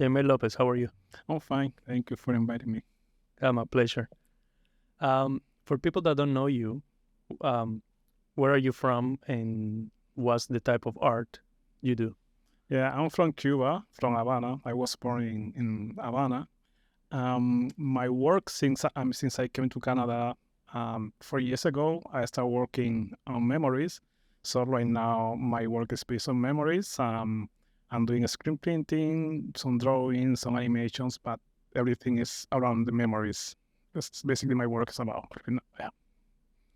Yaimel López, how are you? I'm fine. Thank you for inviting me. My pleasure. For people that don't know you, where are you from and what's the type of art you do? Yeah, I'm from Cuba, from Havana. I was born in Havana. My work since I came to Canada 4 years ago, I started working on memories. So right now my work is based on memories. I'm doing screen printing, some drawings, some animations, but everything is around the memories. That's basically my work is about. Yeah.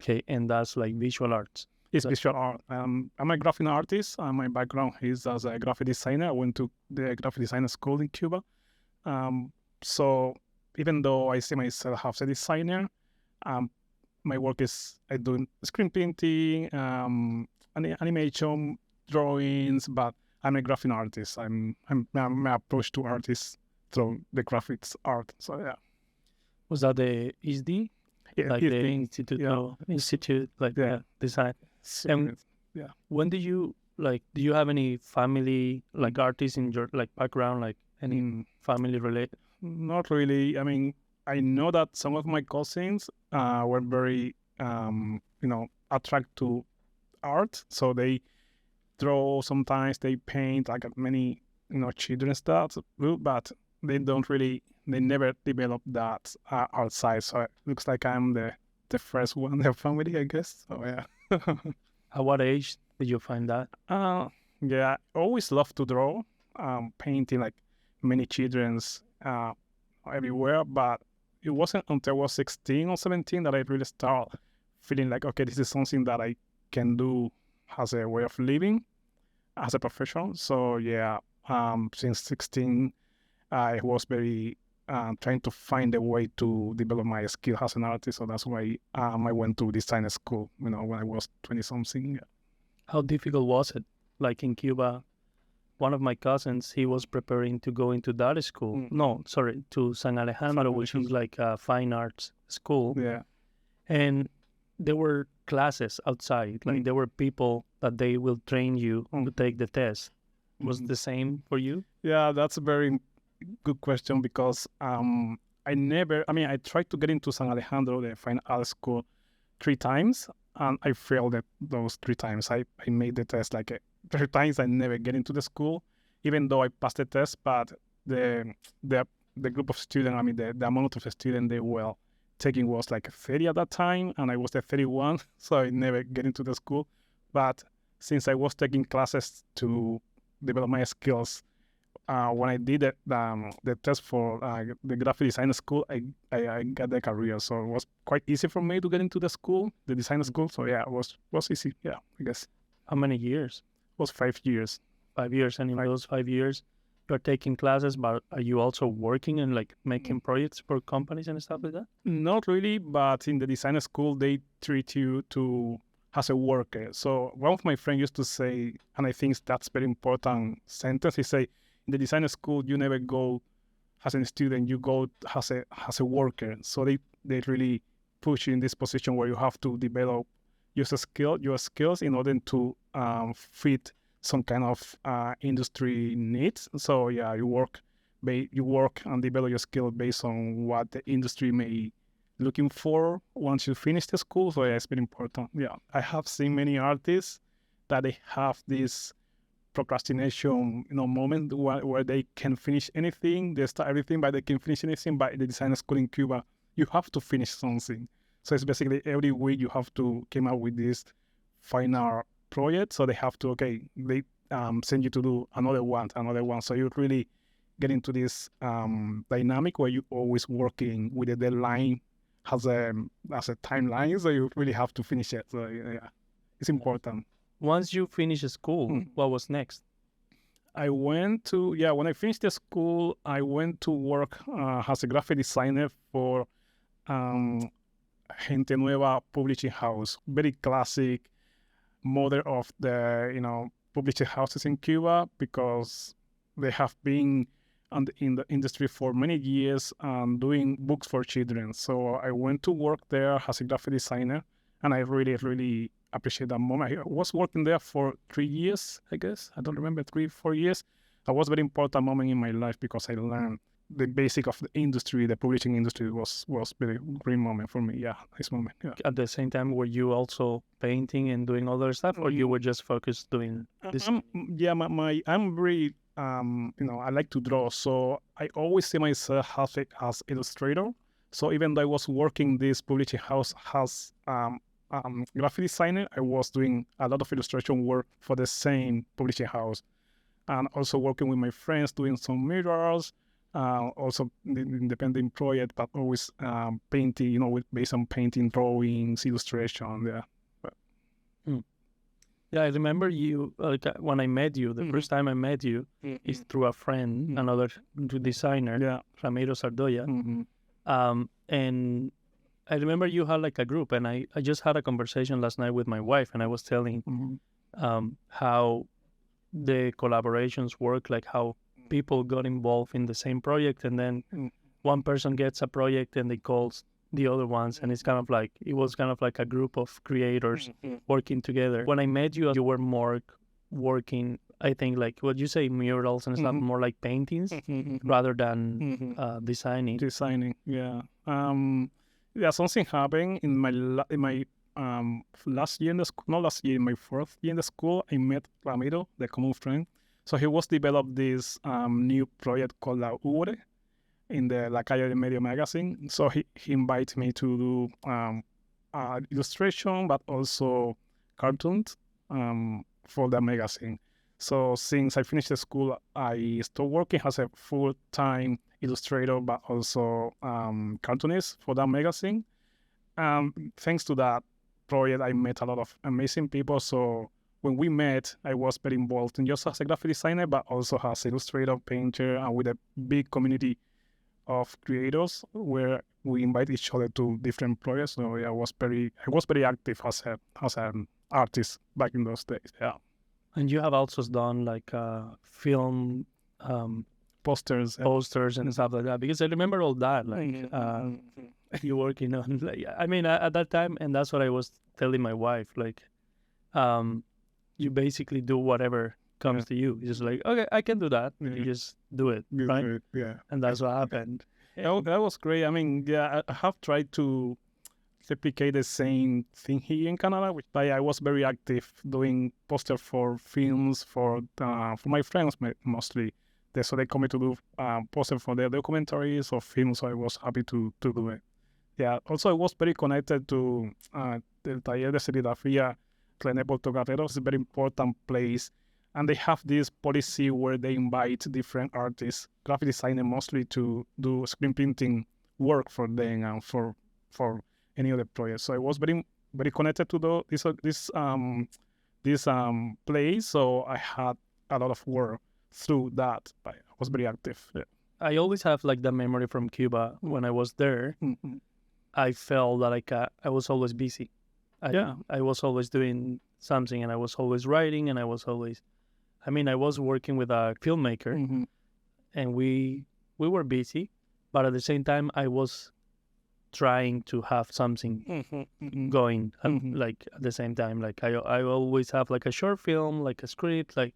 Okay, and that's like visual arts. It's visual art. I'm a graphic artist. My background is as a graphic designer. I went to the graphic design school in Cuba. So even though I see myself as a designer, my work is I do screen printing, animation, drawings, but I'm a graphic artist. My approach to art is through the graphics art. So yeah. Was that the ISD? Yeah, like the institute, like design. And yeah. When do you do you have any family like artists in your background, like any family related? Not really. I mean, I know that some of my cousins were very attracted to art, so they draw. Sometimes they paint, like many children stuff, but they don't really. They never developed that art side. So it looks like I'm the first one in their family, I guess. So yeah. At what age did you find that? Yeah, I always loved to draw, painting like many children's everywhere. But it wasn't until I was 16 or 17 that I really started feeling like, okay, this is something that I can do as a way of living, as a profession. So yeah, since 16, I was very trying to find a way to develop my skill as an artist. So that's why I went to design school, when I was 20-something. How difficult was it? Like in Cuba, one of my cousins, he was preparing to go into that school. To San Alejandro, which is like a fine arts school. Yeah. And there were classes outside. Like there were people that they will train you to take the test. Was the same for you? Yeah, that's a very good question, because I tried to get into San Alejandro, the fine art school, 3 times, and I failed those 3 times. I made the test like 3 times. I never get into the school, even though I passed the test. But the group of students, the amount of students they were taking was like 30 at that time, and I was the 31, so I never get into the school. But since I was taking classes to develop my skills, when I did the test for the graphic design school, I got the career. So it was quite easy for me to get into the school, the design school. So yeah, it was easy. Yeah, I guess. How many years? It was 5 years. 5 years. And in those 5 years, you're taking classes, but are you also working and making projects for companies and stuff like that? Not really, but in the design school, they treat you as a worker. So one of my friends used to say, and I think that's very important sentence, he say, in the design school, you never go as a student, you go as a worker. So they really push you in this position where you have to develop your skills in order to fit some kind of industry needs. So yeah, you work and develop your skill based on what the industry may looking for once you finish the school. So yeah, it's very important. Yeah, I have seen many artists that they have this procrastination moment where they can finish anything. They start everything, but they can finish anything. But the design school in Cuba, you have to finish something. So it's basically every week you have to come up with this final project. So they have to they send you to do another one. So you really get into this dynamic where you're always working with a deadline as a timeline. So you really have to finish it. So yeah, it's important. Once you finish school, what was next? I went to, when I finished the school, I went to work as a graphic designer for Gente Nueva Publishing House. Very classic model of the, publishing houses in Cuba, because they have been in the industry for many years doing books for children. So I went to work there as a graphic designer, and I really, really appreciate that moment. I was working there for 3 years, I guess. I don't remember, 3-4 years. that was a very important moment in my life because I learned the basic of the industry, the publishing industry was very great moment for me. Yeah, nice moment. Yeah. At the same time, were you also painting and doing other stuff, or you were just focused doing this? I'm very I like to draw, so I always see myself as illustrator. So even though I was working this publishing house as graphic designer, I was doing a lot of illustration work for the same publishing house, and also working with my friends doing some murals. Also independent project, but always painting, based on painting, drawings, illustration. Yeah. Yeah, I remember you, when I met you, the first time I met you is through a friend, another designer, Ramiro Sardoya. And I remember you had like a group, and I just had a conversation last night with my wife, and I was telling how the collaborations work, like how people got involved in the same project, and then one person gets a project and they call the other ones, and it was kind of like a group of creators working together. When I met you, you were more working, I think, like what you say, murals and stuff, more like paintings rather than designing. Yeah. Something happened in my last year in the school, not last year, in my fourth year in the school. I met Ramiro, the common friend. So he was developed this new project called La Ure in the La Calle de Medio magazine. So he invited me to do illustration, but also cartoons for the magazine. So since I finished the school, I started working as a full-time illustrator, but also cartoonist for that magazine. Thanks to that project, I met a lot of amazing people. So when we met, I was very involved in just as a graphic designer, but also as illustrator, painter, and with a big community of creators where we invite each other to different projects. So yeah, I was very active as an artist back in those days. Yeah. And you have also done like film posters and stuff like that, because I remember all that. Like you working on, like, I mean, at that time, and that's what I was telling my wife. Like, you basically do whatever comes to you. It's just like, okay, I can do that. You just do it, right? Yeah. And that's what happened. That was great. I mean, yeah, I have tried to replicate the same thing here in Canada, which I was very active doing posters for films for my friends mostly. So they come to do posters for their documentaries or films. So I was happy to do it. Yeah. Also, I was very connected to the Taller de Serigrafía René Portocarrero. It's a very important place. And they have this policy where they invite different artists, graphic designers mostly, to do screen printing work for them and for any other project. So I was very, very connected to this place. So I had a lot of work through that. I was very active. Yeah. I always have like the memory from Cuba when I was there. I felt that I was always busy. I was always doing something, and I was always writing, and I was working with a filmmaker, and we were busy, but at the same time, I was trying to have something going, like at the same time. Like I always have like a short film, like a script, like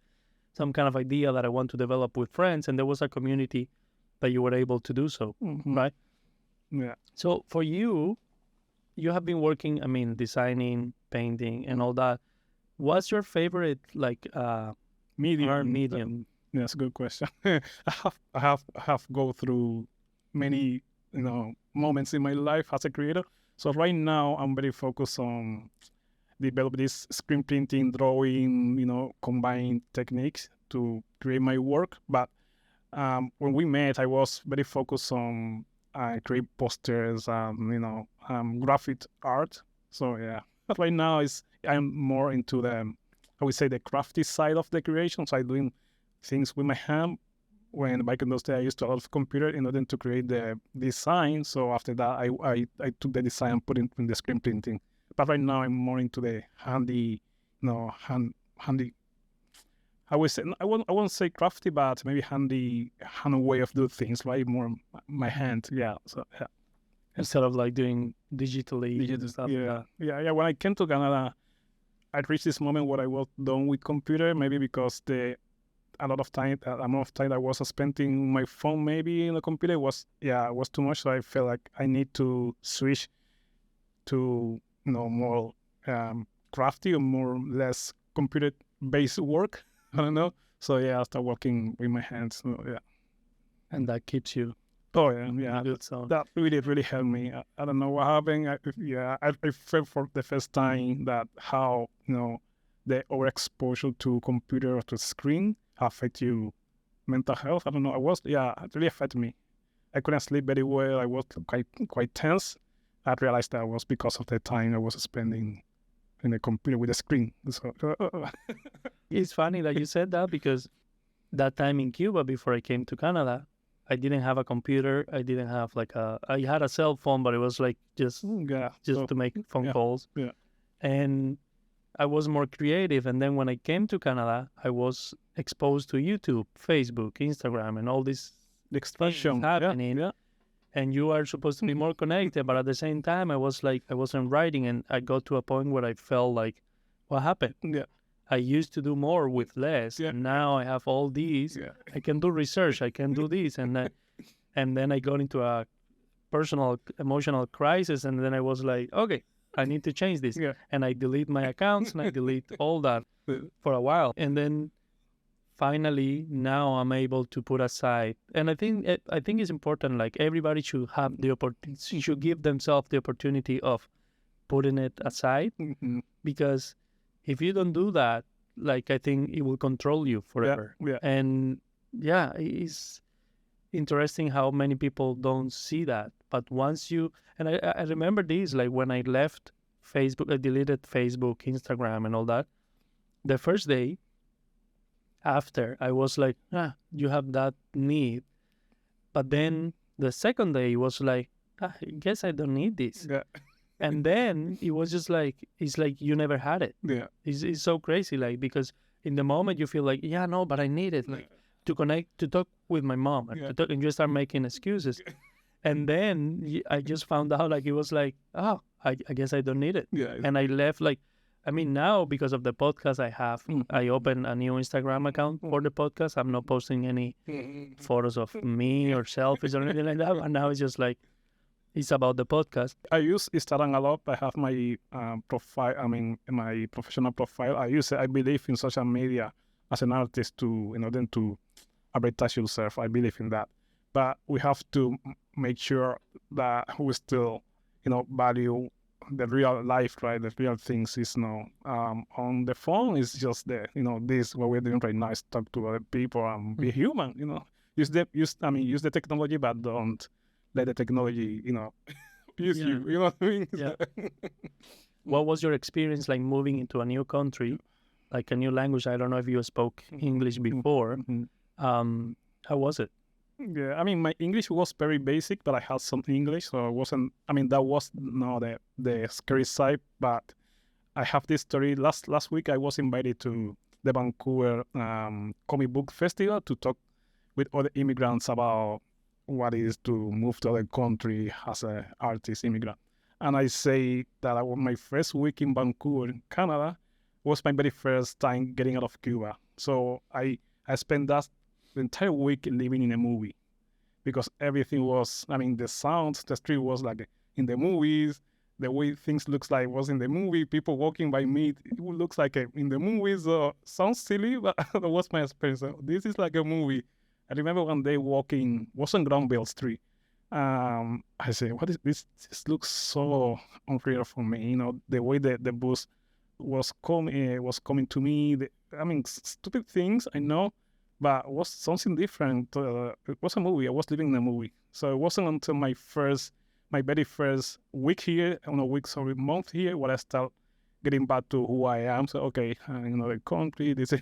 some kind of idea that I want to develop with friends, and there was a community that you were able to do so, right? Yeah. So for you, you have been working, designing, painting, and all that. What's your favorite, like, medium? Yeah, that's a good question. I have go through many, moments in my life as a creator. So right now, I'm very focused on develop this screen printing, drawing, combined techniques to create my work. But when we met, I was very focused on create posters, graphic art. So yeah, but right now I'm more into the crafty side of the creation. So I'm doing things with my hand. When back in those days, I used to have a computer in order to create the design. So after that, I took the design and put it in the screen printing. But right now, I'm more into the handy. I would say I won't say crafty, but maybe hand way of doing things, right? More my hand, yeah. So yeah. Instead of like doing digital stuff. Yeah. When I came to Canada, I reached this moment where I was done with computer, maybe because a lot of time, the amount of time I was spending my phone maybe in the computer was too much. So I felt like I need to switch to more crafty or more less computer-based work. I don't know. So I started working with my hands. So, And that keeps you. Oh yeah. Good sound. That really helped me. I don't know what happened. I felt for the first time that how the overexposure to computer or to screen affect you mental health. I don't know. It really affected me. I couldn't sleep very well. I was quite tense. I realized that was because of the time I was spending in the computer with the screen. So, It's funny that you said that because that time in Cuba before I came to Canada, I didn't have a computer. I didn't have I had a cell phone, but it was like just to make phone calls. Yeah. And I was more creative. And then when I came to Canada, I was exposed to YouTube, Facebook, Instagram, and all these expression happening. Yeah. And you are supposed to be more connected. But at the same time, I wasn't writing. And I got to a point where I felt like, what happened? Yeah. I used to do more with less. Yeah. And now I have all these. Yeah. I can do research. I can do this. And then I got into a personal, emotional crisis. And then I was like, okay, I need to change this. Yeah. And I delete my accounts and I delete all that for a while. And then finally, now I'm able to put aside. And I think it's important, like everybody should have the opportunity, should give themselves the opportunity of putting it aside. Mm-hmm. Because if you don't do that, like I think it will control you forever. Yeah. And it's interesting how many people don't see that. But once you, and I remember this, like when I left Facebook, I deleted Facebook, Instagram, and all that. The first day after, I was like, you have that need. But then the second day was like, I guess I don't need this. Yeah. And then it was just like, it's like you never had it. Yeah. It's so crazy, like, because in the moment you feel like, but I need it, like, to connect, to talk with my mom, and, and you start making excuses. And then I just found out, like, it was like, I guess I don't need it. Yeah. And I left, like, I mean, now because of the podcast I have, I opened a new Instagram account for the podcast. I'm not posting any photos of me or selfies or anything like that. But now it's just like, it's about the podcast. I use Instagram a lot. I have my profile, my professional profile. I use it. I believe in social media as an artist in order to advertise yourself. I believe in that. But we have to make sure that we still, value the real life, right? The real things is on the phone is just there. This what we're doing right now is talk to other people and be human. Use the technology, but don't let the technology, use you. You know what I mean? Yeah. What was your experience like moving into a new country, like a new language? I don't know if you spoke English before. How was it? Yeah, my English was very basic, but I had some English, so it wasn't. That was not the scary side. But I have this story. Last week, I was invited to the Vancouver Comic Book Festival to talk with other immigrants about what it is to move to other country as an artist immigrant. And I say that my first week in Vancouver, Canada, was my very first time getting out of Cuba. So I spent the entire week living in a movie, because everything was, the sounds, the street was like in the movies, the way things looks like was in the movie, people walking by me, it looks like in the movies. Sounds silly, but that was my experience. So this is like a movie. I remember one day walking, was on Granville Street. I said, what is this? This looks so unreal for me. The way the bus was coming to me. Stupid things, I know, but it was something different. It was a movie. I was living in a movie. So it wasn't until my very first week here, month here, when I start getting back to who I am. So, okay, the country, this is,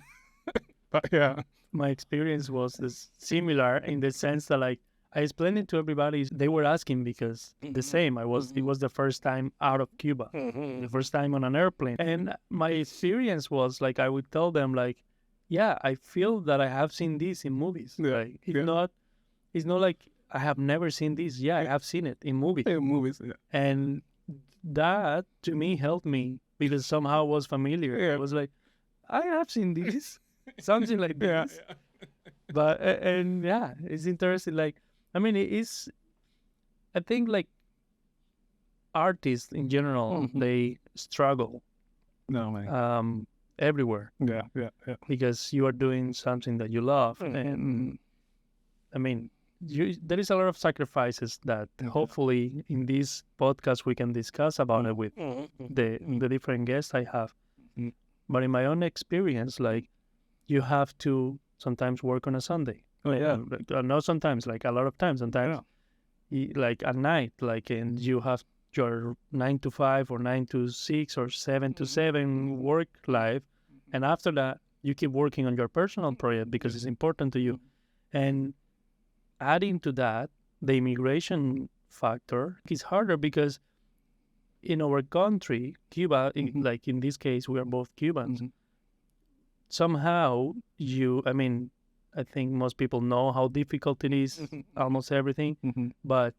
but yeah. My experience was similar in the sense that, like, I explained it to everybody. They were asking because the same. It was the first time out of Cuba, the first time on an airplane. And my experience was, like, I would tell them, like, I feel that I have seen this in movies. Yeah. Like, it's not like I have never seen this. I have seen it in movies. In movies, yeah. And that, to me, helped me because somehow it was familiar. Yeah. It was like, I have seen this. Something like this. Yeah. But and yeah, it's interesting. Like, I mean, it is. I think like artists in general, they struggle No, man. everywhere Yeah. because you are doing something that you love, and I mean, there is a lot of sacrifices that hopefully in this podcast we can discuss about it with the different guests I have. But in my own experience, like you have to sometimes work on a Sunday. Oh, yeah. Not sometimes, like a lot of times. Sometimes, like at night, like and you have your 9 to 5 or 9 to 6 or 7 to 7 work life, and after that you keep working on your personal project because it's important to you. And adding to that, the immigration factor is harder because in our country, Cuba, like in this case, we are both Cubans. Somehow, I think most people know how difficult it is, almost everything. But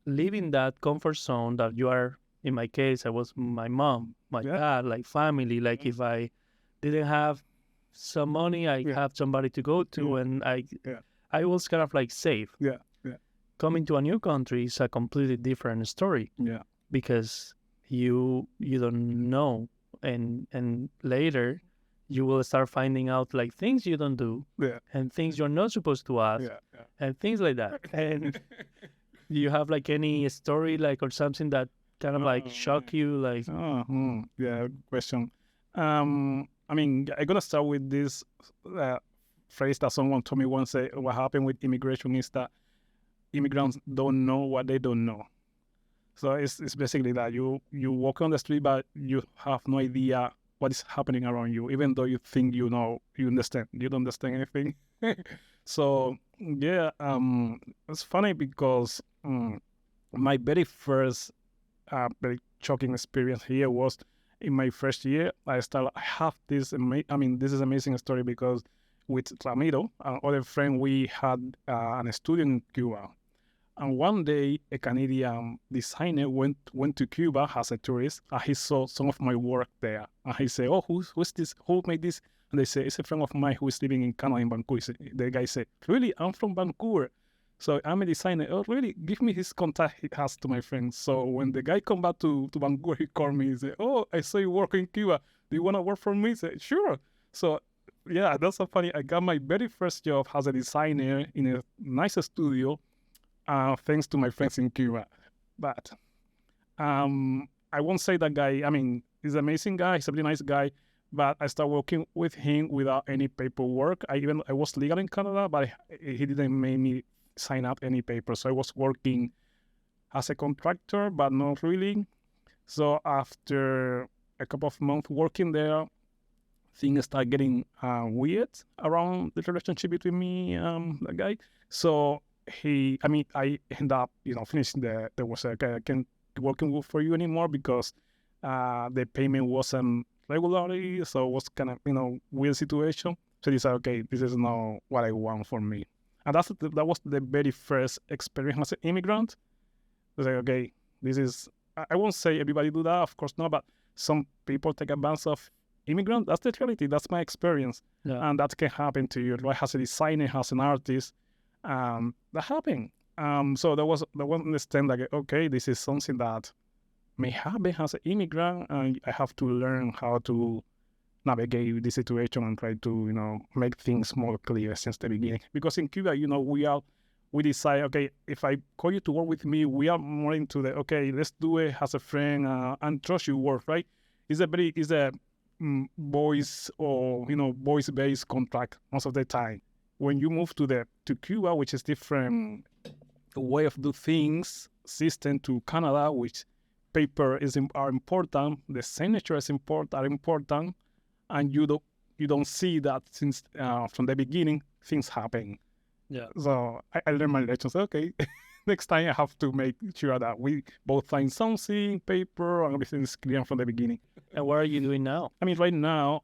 leaving that comfort zone that you are, in my case, I was my mom, my dad, like family. Like if I didn't have some money, I have somebody to go to, and I was kind of like safe. Coming to a new country is a completely different story. Because you don't know, and later you will start finding out like things you don't do, and things you're not supposed to ask, and things like that. And do you have like any story like or something that kind of like shock you? Like, good question. I'm gonna start with this phrase that someone told me once. What happened with immigration is that immigrants don't know what they don't know. So it's basically that you walk on the street, but you have no idea what is happening around you, even though you think you know, you understand. You don't understand anything. So it's funny because my very first very shocking experience here was in my first year. I have this. This is an amazing story because with Ramiro, another friend, we had an studio in Cuba. And one day, a Canadian designer went to Cuba as a tourist, and he saw some of my work there. And he said, "Oh, who's this? Who made this?" And they say, "It's a friend of mine who is living in Canada, in Vancouver." The guy said, "Really? I'm from Vancouver. So I'm a designer. Oh, really? Give me his contact he has to my friends." So when the guy come back to Vancouver, he called me. He said, "Oh, I saw you work in Cuba. Do you want to work for me?" I said, "Sure." So yeah, that's so funny. I got my very first job as a designer in a nice studio. Thanks to my friends in Cuba. But I won't say that guy, he's an amazing guy, he's a really nice guy, but I started working with him without any paperwork. I was legal in Canada, but he didn't make me sign up any papers. So I was working as a contractor, but not really. So after a couple of months working there, things started getting weird around the relationship between me and the guy. So I ended up, finishing there was okay, I can't working for you anymore because the payment wasn't regularly, so it was kind of, weird situation. So he said, okay, this is not what I want for me. And that was the very first experience as an immigrant. I was like, okay, this is, I won't say everybody do that, of course not, but some people take advantage of immigrant. That's the reality, that's my experience. And that can happen to you, right? As a designer, as an artist, that happened. So there was understand like, okay, this is something that may happen as an immigrant, and I have to learn how to navigate the situation and try to, make things more clear since the beginning. Because in Cuba, we decide, okay, if I call you to work with me, we are more into the, okay, let's do it as a friend and trust your work, right? It's a voice or, voice-based contract most of the time. When you move to Cuba, which is different way of do things, system to Canada, which paper are important, the signature are important, and you don't see that since from the beginning things happen. Yeah. So I learned my lessons. Okay, next time I have to make sure that we both sign something, paper, and everything is clear from the beginning. And what are you doing now? Right now,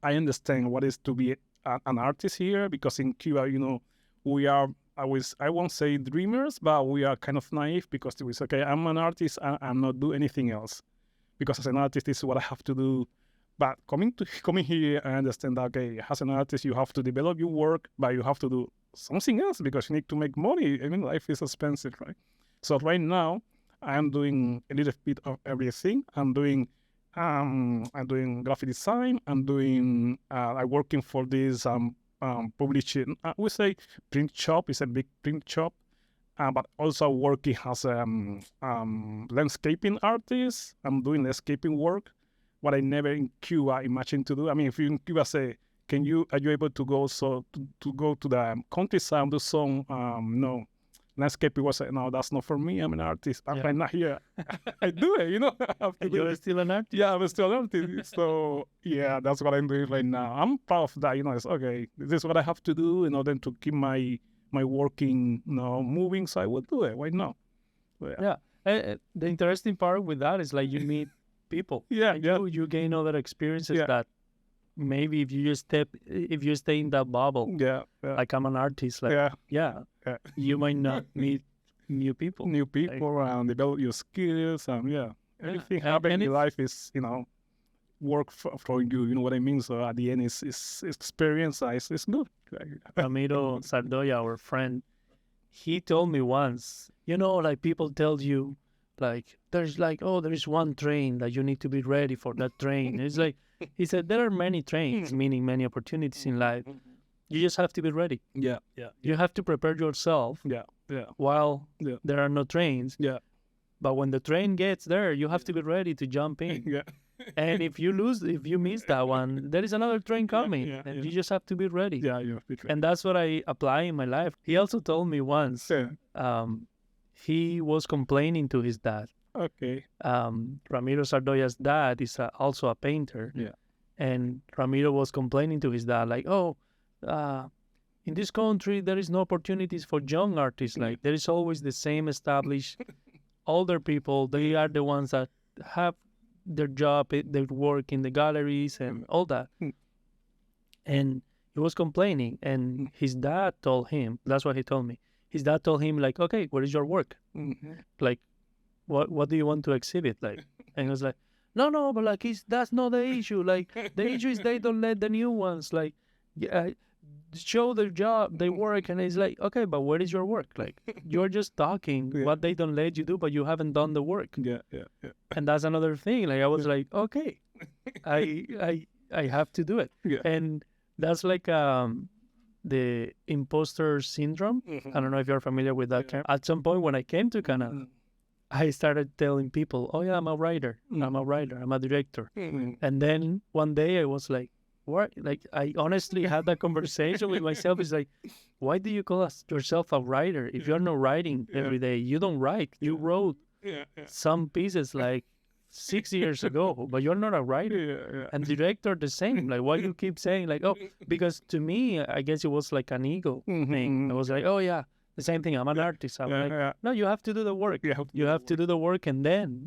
I understand what is to be an artist here, because in Cuba, we are, I won't say dreamers, but we are kind of naive because it was, okay, I'm an artist, I'm not do anything else. Because as an artist, this is what I have to do. But coming here, I understand that, okay, as an artist, you have to develop your work, but you have to do something else because you need to make money. I mean, life is expensive, right? So right now, I'm doing a little bit of everything. I'm doing graphic design. I'm working for this publishing. We say print shop. It's a big print shop. But also working as a landscaping artist. I'm doing landscaping work, what I never in Cuba imagined to do. I mean, if you in Cuba say, are you able to go to go to the countryside and do some landscaping? Was no, that's not for me. I'm an artist. I'm not here. I do it, You're still an artist? Yeah, I'm still an artist. So yeah, that's what I'm doing right now. I'm proud of that. It's okay. This is what I have to do in order to keep my working, moving. So I will do it. Why not? So, yeah. The interesting part with that is like you meet people. You gain other experiences that maybe if you stay in that bubble, like I'm an artist, like you might not meet new people. And develop your skills and everything happening in life is work for you. You know what I mean? So at the end, it's experience. It's good. Ramiro Sardoya, our friend, he told me once, like people tell you, like there's one train that you need to be ready for that train. It's like he said there are many trains, meaning many opportunities in life. You just have to be ready. Yeah. You have to prepare yourself. While there are no trains. But when the train gets there, you have to be ready to jump in. And if you miss that one, there is another train coming, and you just have to be ready. You have to be ready. And that's what I apply in my life. He also told me once, he was complaining to his dad. Okay. Ramiro Sardoya's dad is also a painter. And Ramiro was complaining to his dad, like, in this country, there is no opportunities for young artists. Like, there is always the same established older people. They are the ones that have their job, they work in the galleries and all that. And he was complaining, and his dad told him, that's what he told me. His dad told him, like, okay, what is your work? Like, what do you want to exhibit? Like, and he was like, no, but like, that's not the issue. Like, the issue is they don't let the new ones, like, show their job, they work. And it's like, okay, but where is your work? Like, you're just talking what they don't let you do, but you haven't done the work. And that's another thing. Like, I was like, okay, I have to do it. And that's like the imposter syndrome. I don't know if you're familiar with that term. At some point when I came to Canada, I started telling people, oh yeah, I'm a writer, I'm a director. And then one day I was like, what? Like, I honestly had that conversation with myself. It's like, why do you call yourself a writer? If you're not writing every day, you don't write. You wrote some pieces like 6 years ago, but you're not a writer. And director the same. Like, why you keep saying like, oh, because to me, I guess it was like an ego thing. I was like, oh yeah, the same thing. I'm an artist. I'm like, no, you have to do the work. You have to do the work, and then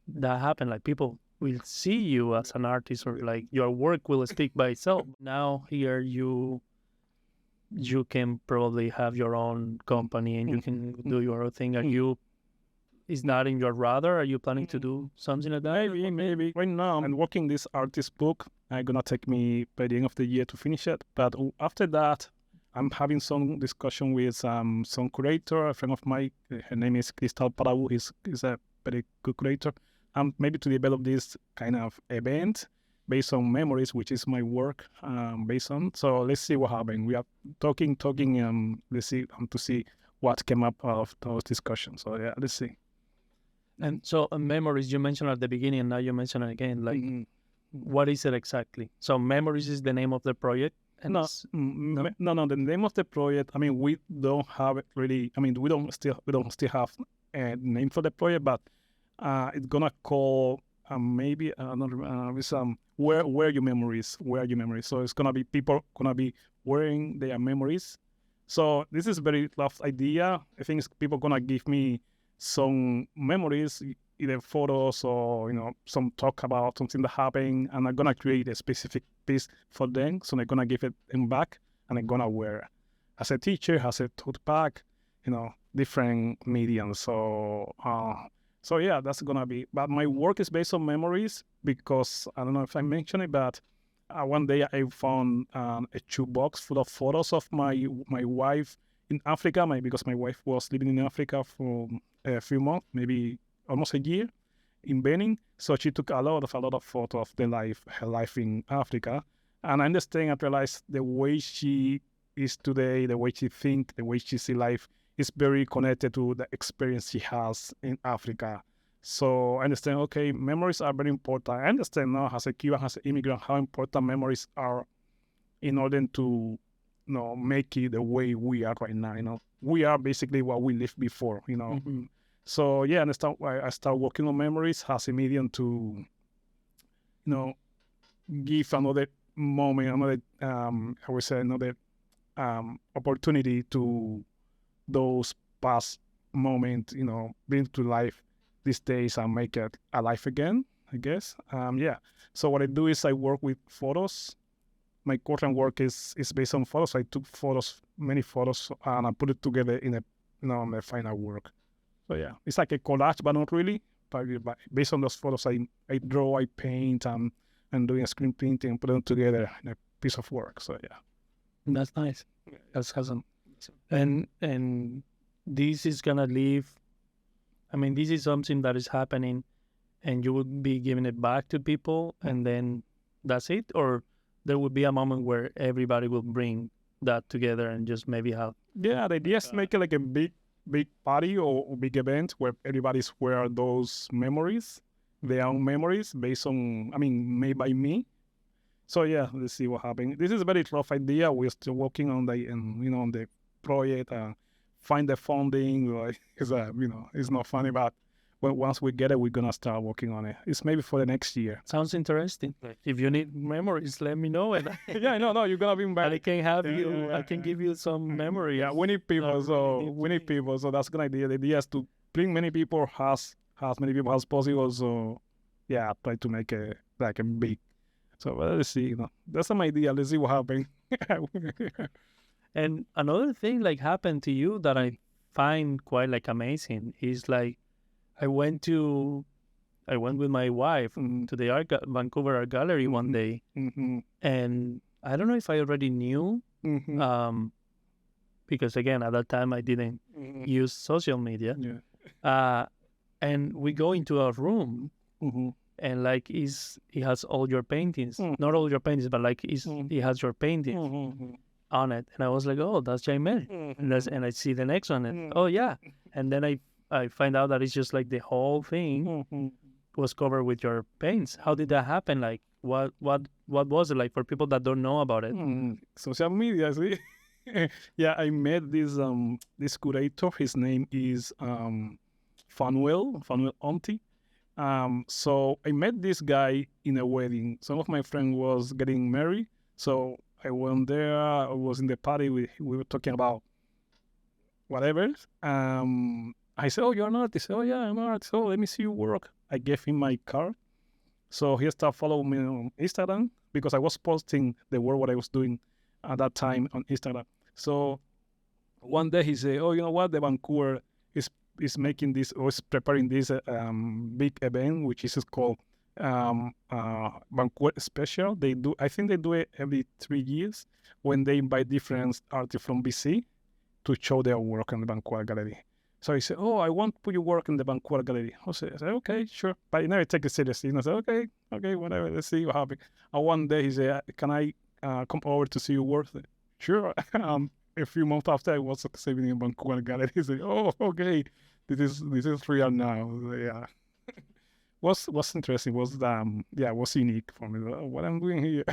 that happened. Like, people will see you as an artist, or like your work will speak by itself. Now here you can probably have your own company and you can do your own thing. Is that in your radar? Are you planning to do something like that? Maybe. Right now, I'm working this artist book. It's gonna take me by the end of the year to finish it. But after that, I'm having some discussion with some curator, a friend of mine. Her name is Cristal Parabu. He's a very good curator. Maybe to develop this kind of event based on memories, which is my work based on. So let's see what happens. We are talking. Let's see to see what came up out of those discussions. So yeah, let's see. And so memories, you mentioned at the beginning, and now you mention it again. Like, what is it exactly? So memories is the name of the project. And no. The name of the project. I mean, we don't have it really. I mean, we don't still have a name for the project, but it's gonna call maybe with where your memories. So it's gonna be people gonna be wearing their memories. So this is a very tough idea. I think people gonna give me some memories, either photos or some talk about something that happened, and I'm gonna create a specific piece for them. So they're gonna give it them back, and I'm gonna wear as a teacher, as a tote bag, different mediums. So yeah, that's gonna be. But my work is based on memories, because I don't know if I mentioned it, but one day I found a shoebox full of photos of my wife in Africa, because my wife was living in Africa for a few months, maybe almost a year in Benin. So she took a lot of photos of her life in Africa. And I understand and realize the way she is today, the way she thinks, the way she sees life is very connected to the experience she has in Africa. So I understand, okay, memories are very important. I understand now as a Cuban, as an immigrant, how important memories are in order to, make it the way we are right now. We are basically what we lived before, So yeah, I understand why I start working on memories as a medium to, give another moment, another opportunity to those past moments, bring to life these days and make it alive again, I guess. So what I do is I work with photos. My current work is based on photos. I took many photos, and I put it together in my final work. So yeah, it's like a collage, but not really. But based on those photos, I draw, I paint, and doing a screen printing and put them together in a piece of work. So yeah, that's nice. That's awesome. And this is gonna leave. I mean, this is something that is happening, and you would be giving it back to people, and then that's it, or there would be a moment where everybody will bring that together and just maybe have. Yeah, the idea is to make it like a big party or big event where everybody's share those memories, their own memories based on, made by me. So yeah, let's see what happens. This is a very rough idea. We're still working on on the project. Find the funding. It's not funny, but once we get it, we're gonna start working on it. It's maybe for the next year. Sounds interesting. If you need memories, let me know. And yeah, no, you're gonna be back. I can have you. I can give you some memories. Yeah, we need people. So that's a good idea. The idea is to bring many people as many people as possible. So yeah, try to make it like a big. So let's see. That's some idea. Let's see what happens. And another thing happened to you that I find quite amazing is I went with my wife to the Vancouver Art Gallery one day, and I don't know if I already knew, because again at that time I didn't use social media. Yeah. And we go into a room, and it has all your paintings, not all your paintings, but it has your paintings on it, and I was like, oh, that's Yaimel, and I see the next one, and oh yeah, and then I find out that it's just the whole thing was covered with your paints. How did that happen? What was it for people that don't know about it? Social media, see. Yeah, I met this curator. His name is Fanuel Onti. So I met this guy in a wedding. Some of my friends was getting married, so I went there. I was in the party. We were talking about whatever. I said, oh, you're an artist? Oh, yeah, I'm an artist. Oh, let me see your work. I gave him my card. So he started following me on Instagram because I was posting the work what I was doing at that time on Instagram. So one day he said, oh, you know what? The Vancouver is making this, or is preparing this big event, which is called Vancouver Special. I think they do it every 3 years when they invite different artists from BC to show their work in the Vancouver Gallery. So he said, oh, I want to put your work in the Vancouver Gallery. I said, okay, sure. But he never take it seriously. And I said, okay, whatever. Let's see what happens. And one day he said, can I come over to see your work? I said, sure. A few months after, I was exhibiting in Vancouver Gallery. He said, oh, okay, this is real now. Yeah. What's interesting was was unique for me. What I'm doing here.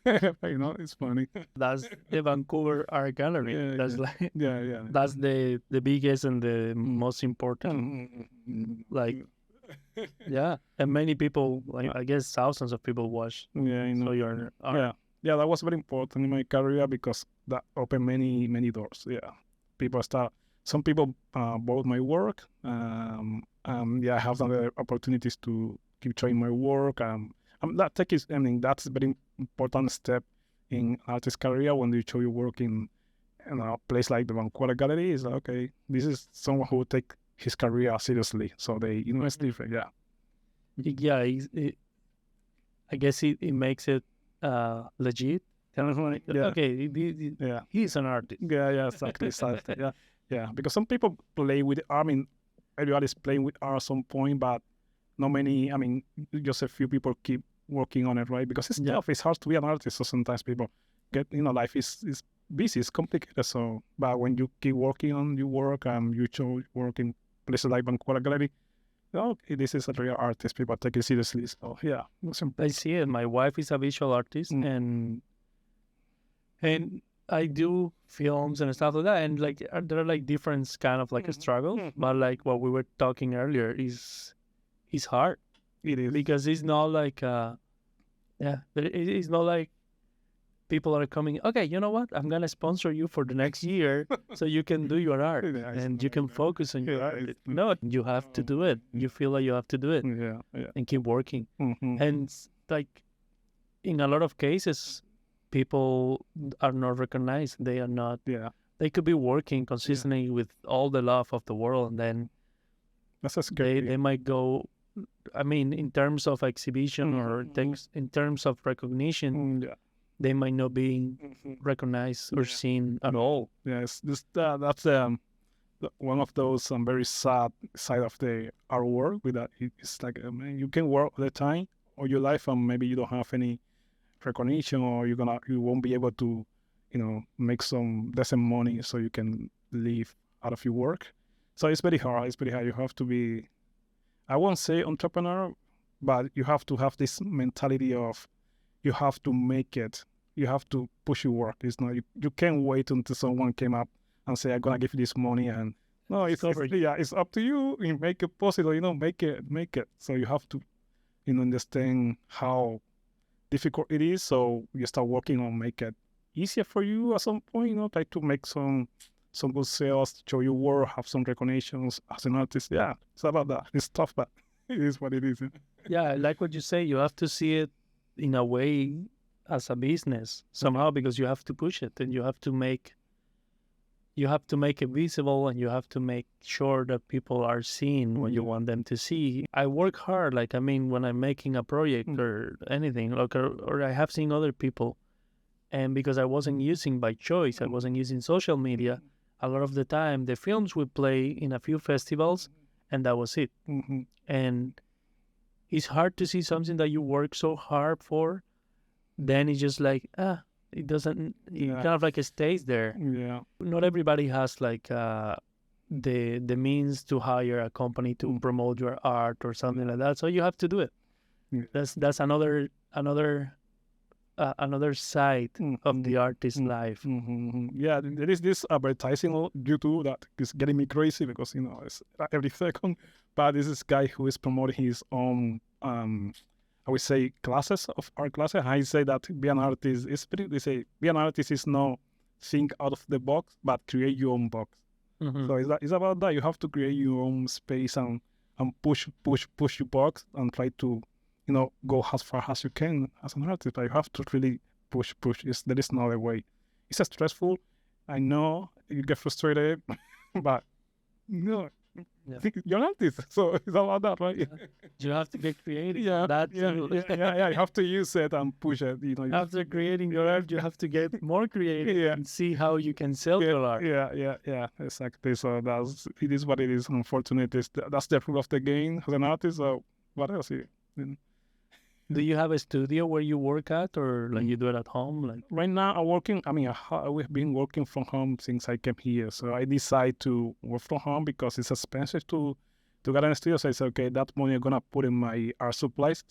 It's funny. That's the Vancouver Art Gallery. Yeah, that's yeah. That's the biggest and the most important. Yeah, and many people, I guess thousands of people watch. Yeah, I know. So your art. Yeah, that was very important in my career because that opened many doors. Yeah, some people bought my work. I have other opportunities to keep showing my work. That's a very important step in artist career when you show your work in a place like the Vancouver Gallery. Is okay, this is someone who will take his career seriously. So it's different. Yeah. Yeah, I guess it makes it legit. Okay, he's an artist. Yeah, exactly. Yeah. Because some people play with. I mean, everybody's playing with art at some point, but not many. I mean, just a few people keep working on it, right? Because it's tough. It's hard to be an artist. So sometimes people get, life is busy. It's complicated. So, but when you keep working on your work, you show work in places like Vancouver Gallery. Okay, this is a real artist. People take it seriously. So yeah, I see it. My wife is a visual artist, and I do films and stuff like that. And like there are like different kind of like struggles, but like what we were talking earlier is hard. It is because it's not like it's not like people are coming. Okay, you know what? I'm gonna sponsor you for the next year so you can do your art and you can focus on your art. No, you have to do it. You feel like you have to do it. And keep working. And like in a lot of cases, people are not recognized. They are not. They could be working consistently with all the love of the world, and then they might go. I mean, in terms of exhibition or in terms of recognition, they might not be recognized or seen at all. Yes, that's one of those very sad side of the art world. With that, it's like you can work all the time all your life, and maybe you don't have any recognition, or you won't be able to, make some decent money so you can live out of your work. So it's very hard. It's very hard. You have to be, I won't say entrepreneur, but you have to have this mentality of you have to make it. You have to push your work. It's not you can't wait until someone came up and say, I'm gonna give you this money, and no, it's up to you. You make it possible, make it. So you have to, understand how difficult it is. So you start working on make it easier for you at some point, try to make some good sales, show your work, have some recognitions as an artist. Yeah, it's about that. It's tough, but it is what it is. Yeah, I like what you say. You have to see it in a way as a business somehow, because you have to push it and you have to make it visible, and you have to make sure that people are seeing what you want them to see. I work hard. Like, I mean, when I'm making a project or anything, like, or I have seen other people, and because I wasn't using by choice, I wasn't using social media, a lot of the time the films would play in a few festivals, and that was it. And it's hard to see something that you work so hard for, then it's just like, it doesn't, it kind of like it stays there. Not everybody has like the means to hire a company to promote your art or something like that. So you have to do it. That's another side of the artist's life. Yeah, there is this advertising on YouTube that is getting me crazy because it's every second. But this is guy who is promoting his own I would say classes of art classes. I say that be an artist is they say be an artist is not think out of the box, but create your own box. So it's about that. You have to create your own space and push your box and try to go as far as you can as an artist. But you have to really push. There is no other way. It's stressful. I know you get frustrated, but you're an artist, so it's about that, right? You have to get creative. You have to use it and push it. After creating your art, you have to get more creative and see how you can sell your art. Yeah, exactly. So it is what it is. Unfortunately, that's the rule of the game as an artist. So what else? Do you have a studio where you work at, or like you do it at home? Like right now, I'm working. I mean, we've been working from home since I came here. So I decided to work from home because it's expensive to get in a studio. So I said, okay, that money I'm gonna put in my art supplies.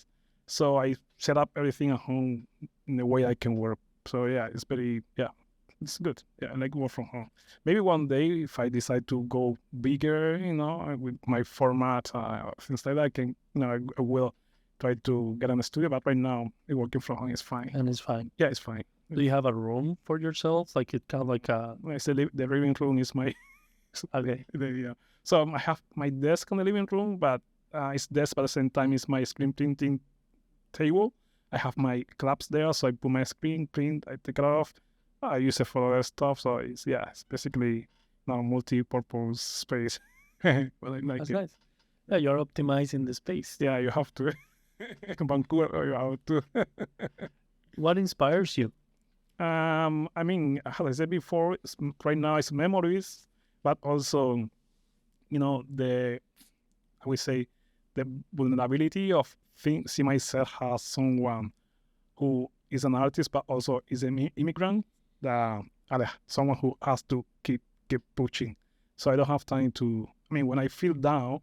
So I set up everything at home in the way I can work. So yeah, it's it's good. Yeah, I like work from home. Maybe one day if I decide to go bigger, with my format, things like that, I can, I will try to get in a studio, but right now working from home is fine. And it's fine. Yeah, it's fine. Do you have a room for yourself? Like it kind of like a... the living room is my... Okay. So I have my desk in the living room, but it's desk, but at the same time it's my screen printing table. I have my clamps there, so I put my screen, print, I take it off. I use it for other stuff, so it's basically multi-purpose space. Well, I like That's it. nice. Yeah, you're optimizing the space. Yeah, you have to. Vancouver out too. What inspires you? I mean, as I said before, right now it's memories, but also, I would say, the vulnerability of see myself as someone who is an artist, but also is an immigrant, someone who has to keep pushing. So I don't have time to. I mean, when I feel down,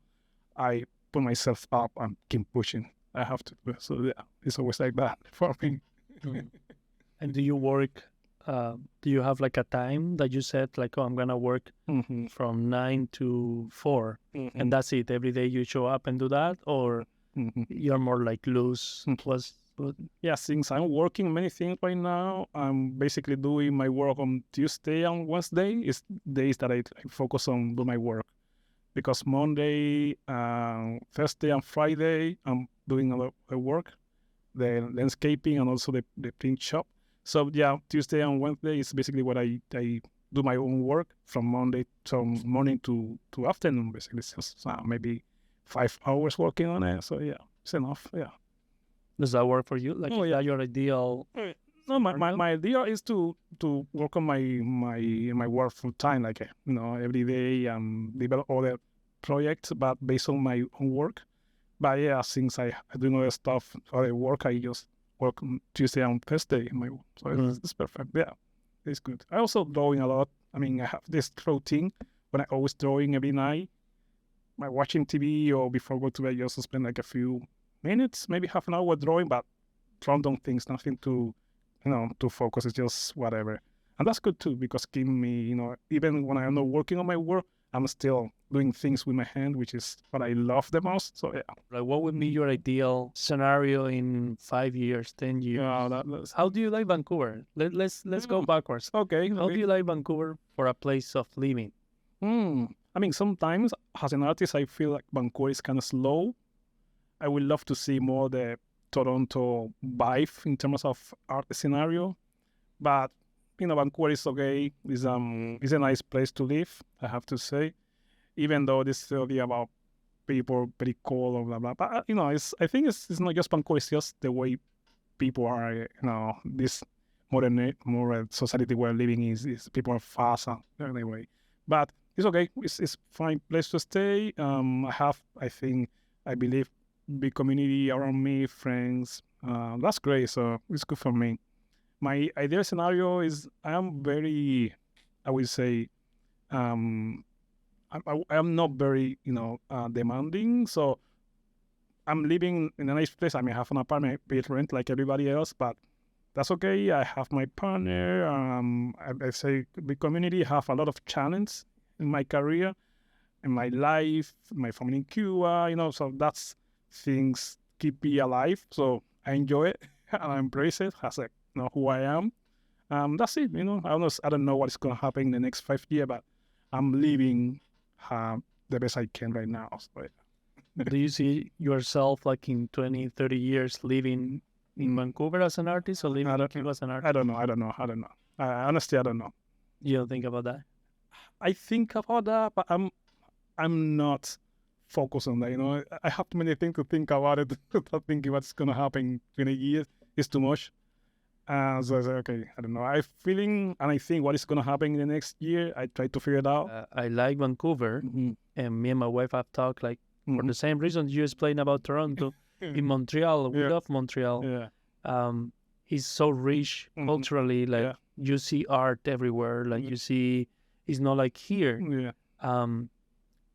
I put myself up and keep pushing. I have to. So yeah, it's always like that for me. And do you work? Do you have like a time that you set, like, oh, I'm gonna work from 9 to 4, and that's it? Every day you show up and do that, or you're more like loose? Yeah, since I'm working many things right now, I'm basically doing my work on Tuesday and Wednesday. It's days that I focus on do my work, because Monday, Thursday, and Friday I'm doing a lot of work, the landscaping and also the print shop. So yeah, Tuesday and Wednesday is basically what I do my own work from morning to afternoon. Basically, it's just maybe 5 hours working on it. So yeah, it's enough. Yeah. Does that work for you? Like, is that your ideal? No, my idea is to work on my work full time, like every day, develop other projects, but based on my own work. But yeah, since I do other stuff, other work, I just work on Tuesday and Thursday. So it's perfect. Yeah, it's good. I also drawing a lot. I mean, I have this routine when I always drawing every night. By watching TV or before go to bed, I also spend like a few minutes, maybe half an hour drawing, but random things, nothing to focus. It's just whatever, and that's good too, because keep me, even when I'm not working on my work, I'm still doing things with my hand, which is what I love the most. So yeah. Like, what would be your ideal scenario in 5 years, 10 years? How do you like Vancouver? Let's go backwards. Okay. How do you like Vancouver for a place of living? I mean, sometimes as an artist, I feel like Vancouver is kind of slow. I would love to see more the Toronto vibe in terms of art scenario, but Vancouver is okay. It's a nice place to live, I have to say, even though this theory about people very cold or blah blah. But I think it's not just Vancouver. It's just the way people are. This modern society we're living is people are fast anyway. But it's okay. It's fine place to stay. I believe, big community around me, friends. That's great. So it's good for me. My ideal scenario is I am very, I would say, I am not very, demanding. So I'm living in a nice place. I may have an apartment, pay rent like everybody else, but that's okay. I have my partner. I say the community have a lot of challenge in my career, in my life, my family in Cuba, so that's things keep me alive. So I enjoy it and I embrace it as who I am. That's it. I don't know what's going to happen in the next 5 years, but I'm living the best I can right now. So, yeah. Do you see yourself like in 20, 30 years living in Vancouver as an artist or living in Cuba as an artist? I don't know. Honestly, I don't know. You don't think about that? I think about that, but I'm not focused on that. I have too many things to think about it. Not thinking what's going to happen in 20 years is too much. So I said, okay, I don't know. I'm feeling and I think what is going to happen in the next year. I try to figure it out. I like Vancouver, and me and my wife have talked like for the same reasons you explained about Toronto. In Montreal, we love Montreal. Yeah. It's so rich culturally. Like you see art everywhere. Like you see, it's not like here. Yeah.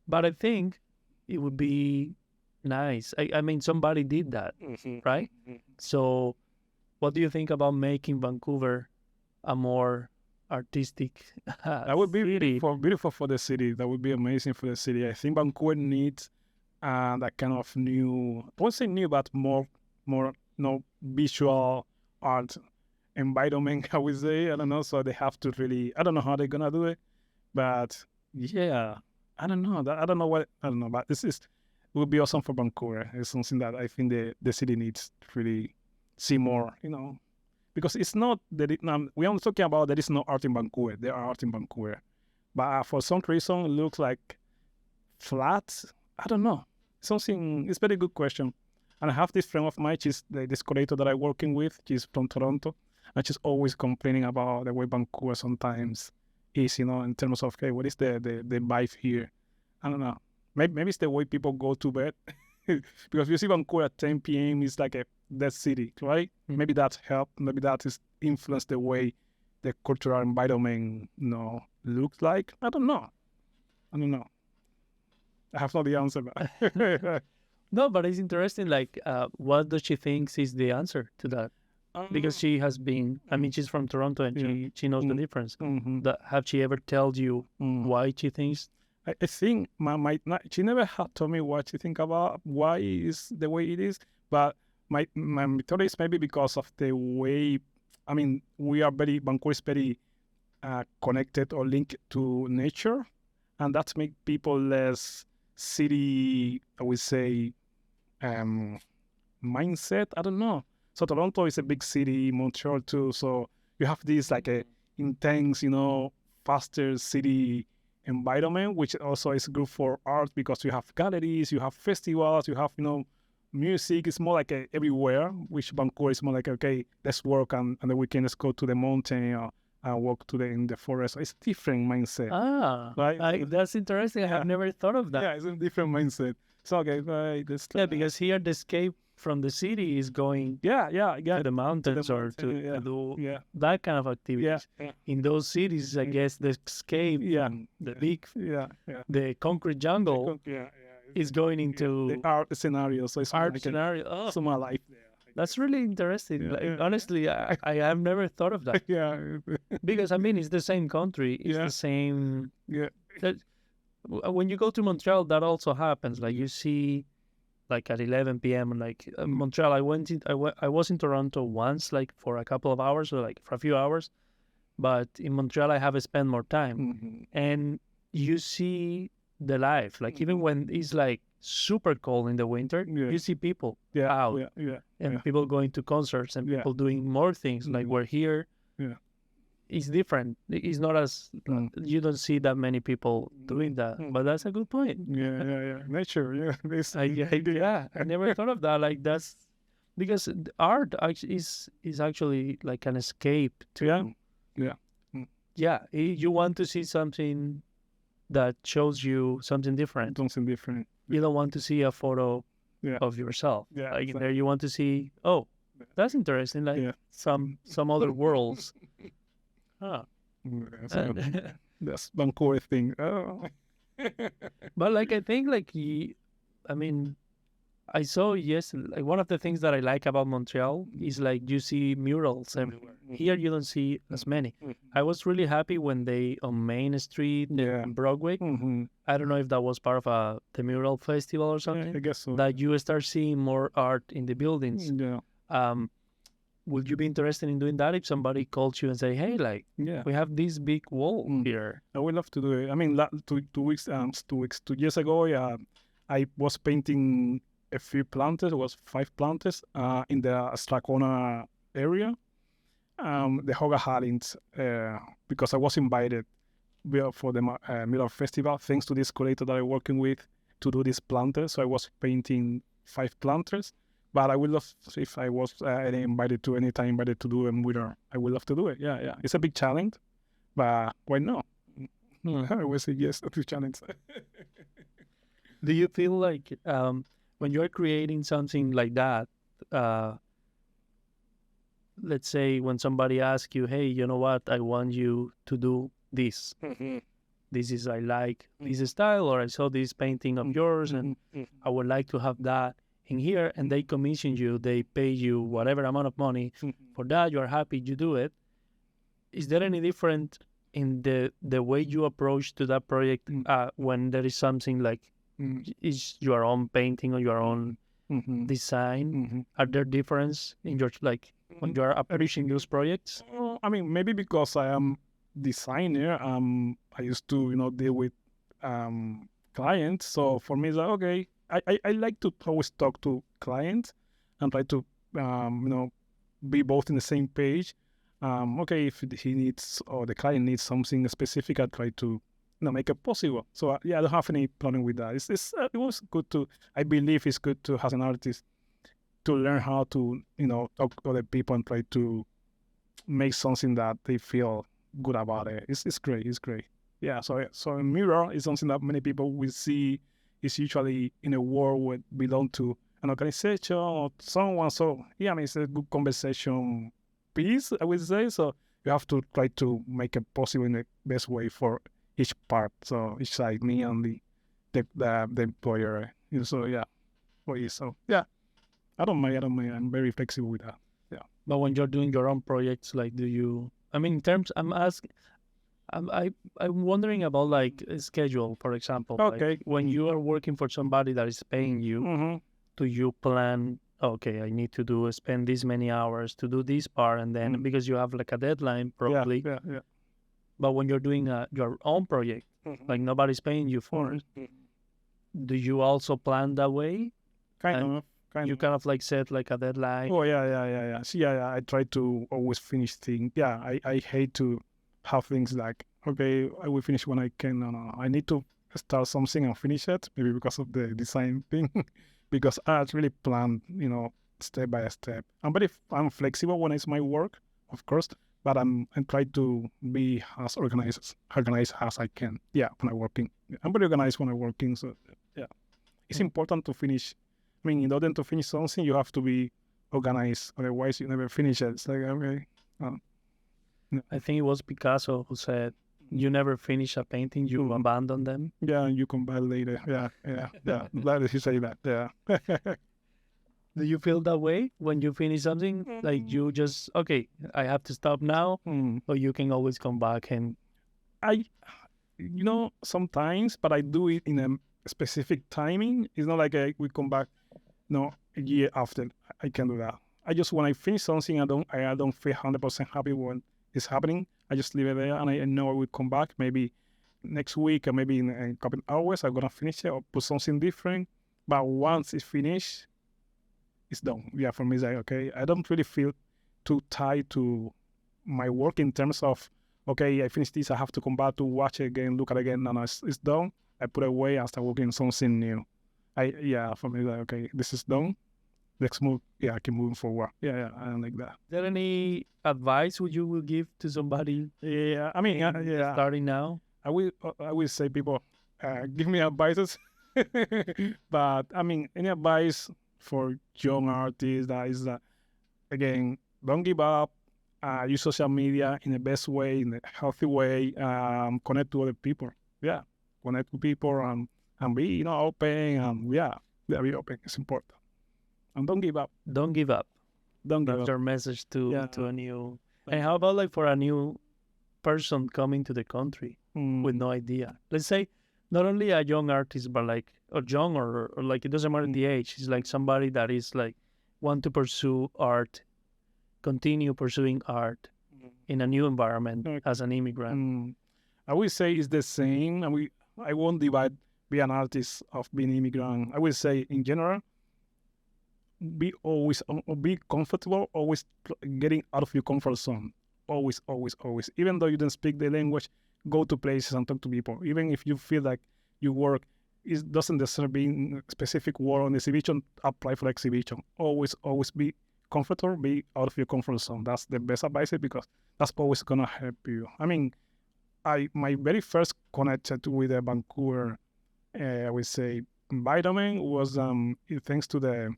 But I think it would be nice. I mean, somebody did that, right? So, what do you think about making Vancouver a more artistic that would be city? beautiful for the city. That would be amazing for the city. I think Vancouver needs that kind of new, I won't say new, but more visual art environment, I would say. I don't know. So they have to really, I don't know how they're going to do it. But yeah, I don't know. But it would be awesome for Vancouver. It's something that I think the city needs to really see more, because it's not that we are not talking about there is no art in Vancouver. There are art in Vancouver, but for some reason it looks like flat. I don't know. It's a very good question. And I have this friend of mine, she's this curator that I'm working with, she's from Toronto, and she's always complaining about the way Vancouver sometimes is, in terms of, okay, what is the vibe here? I don't know. Maybe it's the way people go to bed. Because you see Vancouver at 10 p.m. is like a dead city, right? Maybe that helped. Maybe that is influenced the way the cultural environment, looks like. I don't know. I have not the answer. But No, but it's interesting. Like, what does she think is the answer to that? Because she has been. I mean, she's from Toronto, and she knows the difference. Have she ever told you why she thinks? I think she never had told me what she think about why is the way it is, but my theory is maybe because of the way. I mean, Vancouver is very connected or linked to nature, and that makes people less city, I would say, mindset. I don't know. So Toronto is a big city, Montreal too. So you have this like a intense, faster city environment, which also is good for art because you have galleries, you have festivals, you have, music. It's more like everywhere, which Vancouver is more like, okay, let's work and the weekend let's go to the mountain or walk in the forest. It's a different mindset. Right? That's interesting. I have never thought of that. Yeah, it's a different mindset. So, okay, right. Because here the escape from the city is going to the mountains or to do that kind of activities. Yeah. In those cities, I guess the escape, the concrete jungle is going into the art scenario. So it's art like scenario. So my life there. That's really interesting. Honestly, I have never thought of that. Because I mean, it's the same country. It's the same. When you go to Montreal, that also happens. Like you see, like at 11 p.m. Like Montreal, I was in Toronto once, like for a couple of hours or like for a few hours, but in Montreal I have spent more time, and you see the life. Like even when it's like super cold in the winter, you see people out, and people going to concerts and people doing more things. Like we're here. It's different. It's not as you don't see that many people doing that. But that's a good point. Nature. I never thought of that. Like that's because the art is actually like an escape to. You want to see something that shows you something different. You don't want to see a photo of yourself. Like there, you want to see. Oh, that's interesting. Like some other worlds. That's Vancouver thing. But like I think I saw like one of the things that I like about Montreal is like you see murals everywhere. Here you don't see as many. I was really happy when they on Main Street and Broadway. I don't know if that was part of the mural festival or something. I guess so. That you start seeing more art in the buildings. Would you be interested in doing that if somebody calls you and say, hey, like, we have this big wall here? I would love to do it. I mean, 2 years ago, I was painting a few planters. It was 5 planters in the Strathcona area. The Hoga Hallins, because I was invited for the Miller Festival, thanks to this curator that I'm working with, to do this planters. So I was painting 5 planters. But I would love, if I was invited to do a mural, I would love to do it. Yeah. It's a big challenge, but why not? I would say yes to the challenge. Do you feel like when you're creating something like that, let's say when somebody asks you, hey, you know what, I want you to do this. This is, I like this style, or I saw this painting of yours and I would like to have that in here, and they commission you, they pay you whatever amount of money for that, you're happy, you do it. Is there any different in the way you approach to that project when there is something like is your own painting or your own design? Are there difference in your, like, when you are approaching those projects? I mean, maybe because I am designer, I used to, deal with clients. So for me, it's like, okay, I like to always talk to clients and try to, be both in the same page. Okay, if he needs or the client needs something specific, I try to, make it possible. So I don't have any problem with that. It was good to, I believe it's good to, as an artist, to learn how to, talk to other people and try to make something that they feel good about it. It's great. It's great. Yeah. So a mirror is something that many people will see. Is usually in a world where belong to an organization or someone. So yeah, I mean, it's a good conversation piece, I would say. So you have to try to make it possible in the best way for each part. So each side, me and the employer. So yeah, for you. So yeah, I don't mind. I'm very flexible with that. Yeah. But when you're doing your own projects, like, do you? I mean, in terms, I'm wondering about like a schedule, for example. Okay. Like, when you are working for somebody that is paying you, do you plan? Okay, I need to spend this many hours to do this part, and then because you have like a deadline, probably. Yeah. But when you're doing your own project, like nobody's paying you for it, do you also plan that way? Kind of. You kind of like set like a deadline. Oh yeah. See, I try to always finish things. Yeah, I hate to have things like, okay, I will finish when I can. No. I need to start something and finish it. Maybe because of the design thing, because I really plan, step by step. I'm flexible when it's my work, of course, but I'm trying to be as organized as I can. Yeah, when I'm working, I'm very organized when I'm working. So yeah, it's important to finish. I mean, in order to finish something, you have to be organized. Otherwise, you never finish it. It's like, okay. I think it was Picasso who said, "You never finish a painting, you abandon them." Yeah, you come back later. Yeah. Glad that you say that. Yeah. Do you feel that way when you finish something? Like you just, okay, I have to stop now, or you can always come back and... Sometimes, but I do it in a specific timing. It's not like we come back, a year after. I can do that. When I finish something, I don't feel 100% happy when it's happening. I just leave it there, and I know I will come back maybe next week or maybe in a couple of hours. I'm gonna finish it or put something different. But once it's finished, it's done. Yeah, for me, it's like, okay, I don't really feel too tied to my work in terms of, okay, I finished this, I have to come back to watch it again, look at it again. No, it's done. I put it away and start working on something new. For me, like, okay, this is done. Let's move. Yeah, I can move forward. Yeah, I don't like that. Is there any advice you will give to somebody? Yeah, I mean, starting now. I will say, people, give me advices. But I mean, any advice for young artists that is that, again, don't give up. Use social media in the best way, in a healthy way. Connect to other people. Yeah, connect with people and be open. Be open. It's important. And don't give up. Don't give up. That's our message to a new. And how about like for a new person coming to the country with no idea? Let's say not only a young artist, but like or young or like it doesn't matter the age. It's like somebody that is like want to pursue art, continue pursuing art in a new environment as an immigrant. I will say it's the same. I won't divide be an artist of being immigrant. I will say in general, be comfortable, always getting out of your comfort zone. Always. Even though you don't speak the language, go to places and talk to people. Even if you feel like your work doesn't necessarily be in a specific work on exhibition, apply for exhibition. Always be comfortable, be out of your comfort zone. That's the best advice because that's always gonna help you. I mean, my very first connected with the Vancouver, I would say, environment was thanks to the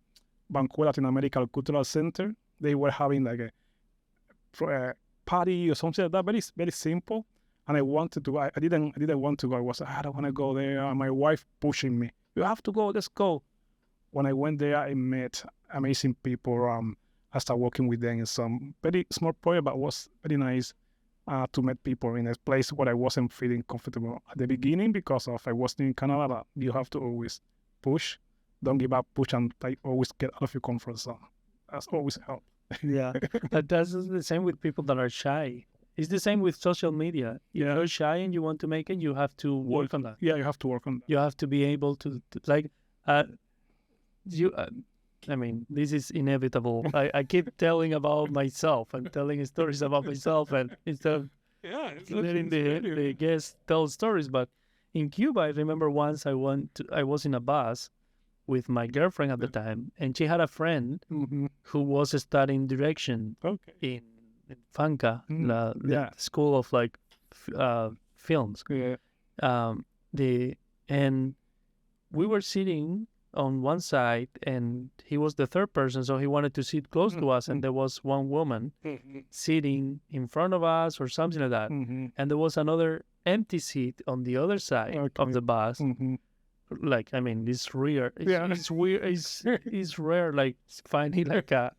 Vancouver Latin American Cultural Center. They were having like a party or something like that, very, very simple. And I wanted to. I didn't want to go. I don't want to go there. And my wife pushing me. You have to go. Let's go. When I went there, I met amazing people. I started working with them in some very small project, but it was very nice to meet people in a place where I wasn't feeling comfortable at the beginning because I was in Canada. You have to always push. Don't give up, push, and always get out of your comfort zone. That's always helped. Yeah, but that's the same with people that are shy. It's the same with social media. If you're shy and you want to make it, you have to work on that. Yeah, you have to work on that. You have to be able to like, I mean, this is inevitable. I keep telling about myself and telling stories about myself, and instead of letting the guests tell stories. But in Cuba, I remember once I was in a bus, with my girlfriend at the time, and she had a friend who was studying direction in Fanca, the school of like films. And we were sitting on one side, and he was the third person, so he wanted to sit close to us, and there was one woman sitting in front of us or something like that, and there was another empty seat on the other side of the bus. Like, I mean, it's rare. It's weird. It's rare, like finding like a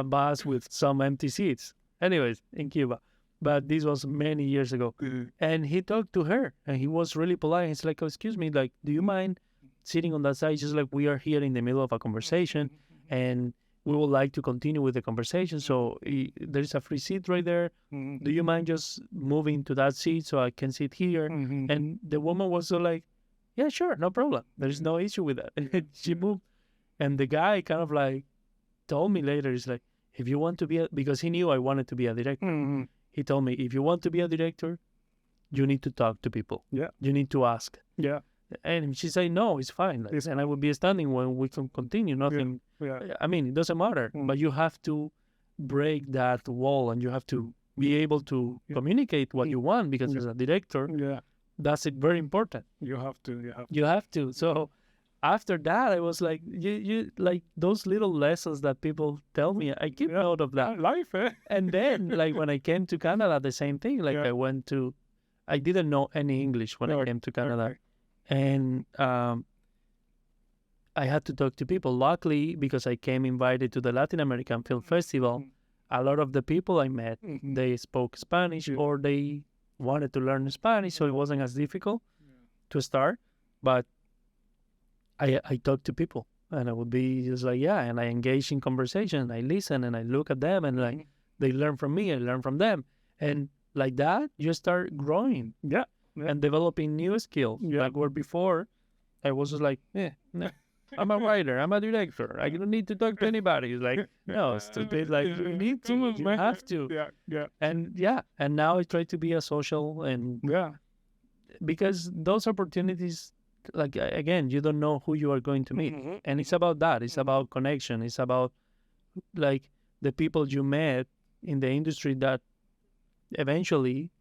bus with some empty seats. Anyways, in Cuba, but this was many years ago. And he talked to her, and he was really polite. He's like, oh, "Excuse me, like, do you mind sitting on that side? Just like we are here in the middle of a conversation, and we would like to continue with the conversation. So there's a free seat right there. Do you mind just moving to that seat so I can sit here?" And the woman was so like, "Yeah, sure, no problem. There's no issue with that." And she moved, and the guy kind of like told me later, he's like, "If you want to be because he knew I wanted to be a director. He told me, if you want to be a director, you need to talk to people. You need to ask." And she said, "No, it's fine. Like, and I will be standing when we can continue. Nothing. I mean, it doesn't matter. But you have to break that wall, and you have to be able to communicate what you want, because as a director, that's very important. You have to. You have to." So after that, I was like, you like those little lessons that people tell me, I keep note of that. Life, eh? And then, like, when I came to Canada, the same thing. Like, I didn't know any English when I came to Canada. And I had to talk to people. Luckily, because I came invited to the Latin American Film Festival, a lot of the people I met, they spoke Spanish or they wanted to learn Spanish, so it wasn't as difficult to start. But I talked to people, and I would be just like, and I engage in conversation. I listen, and I look at them, and like they learn from me, I learn from them. And like that, you start growing. And developing new skills. Like where before, I was just like, no, I'm a writer, I'm a director. I don't need to talk to anybody. It's like, no, stupid. Like, you need to, you have to. And now I try to be a social and because those opportunities, like, again, you don't know who you are going to meet. And it's about that. It's about connection. It's about like the people you met in the industry that eventually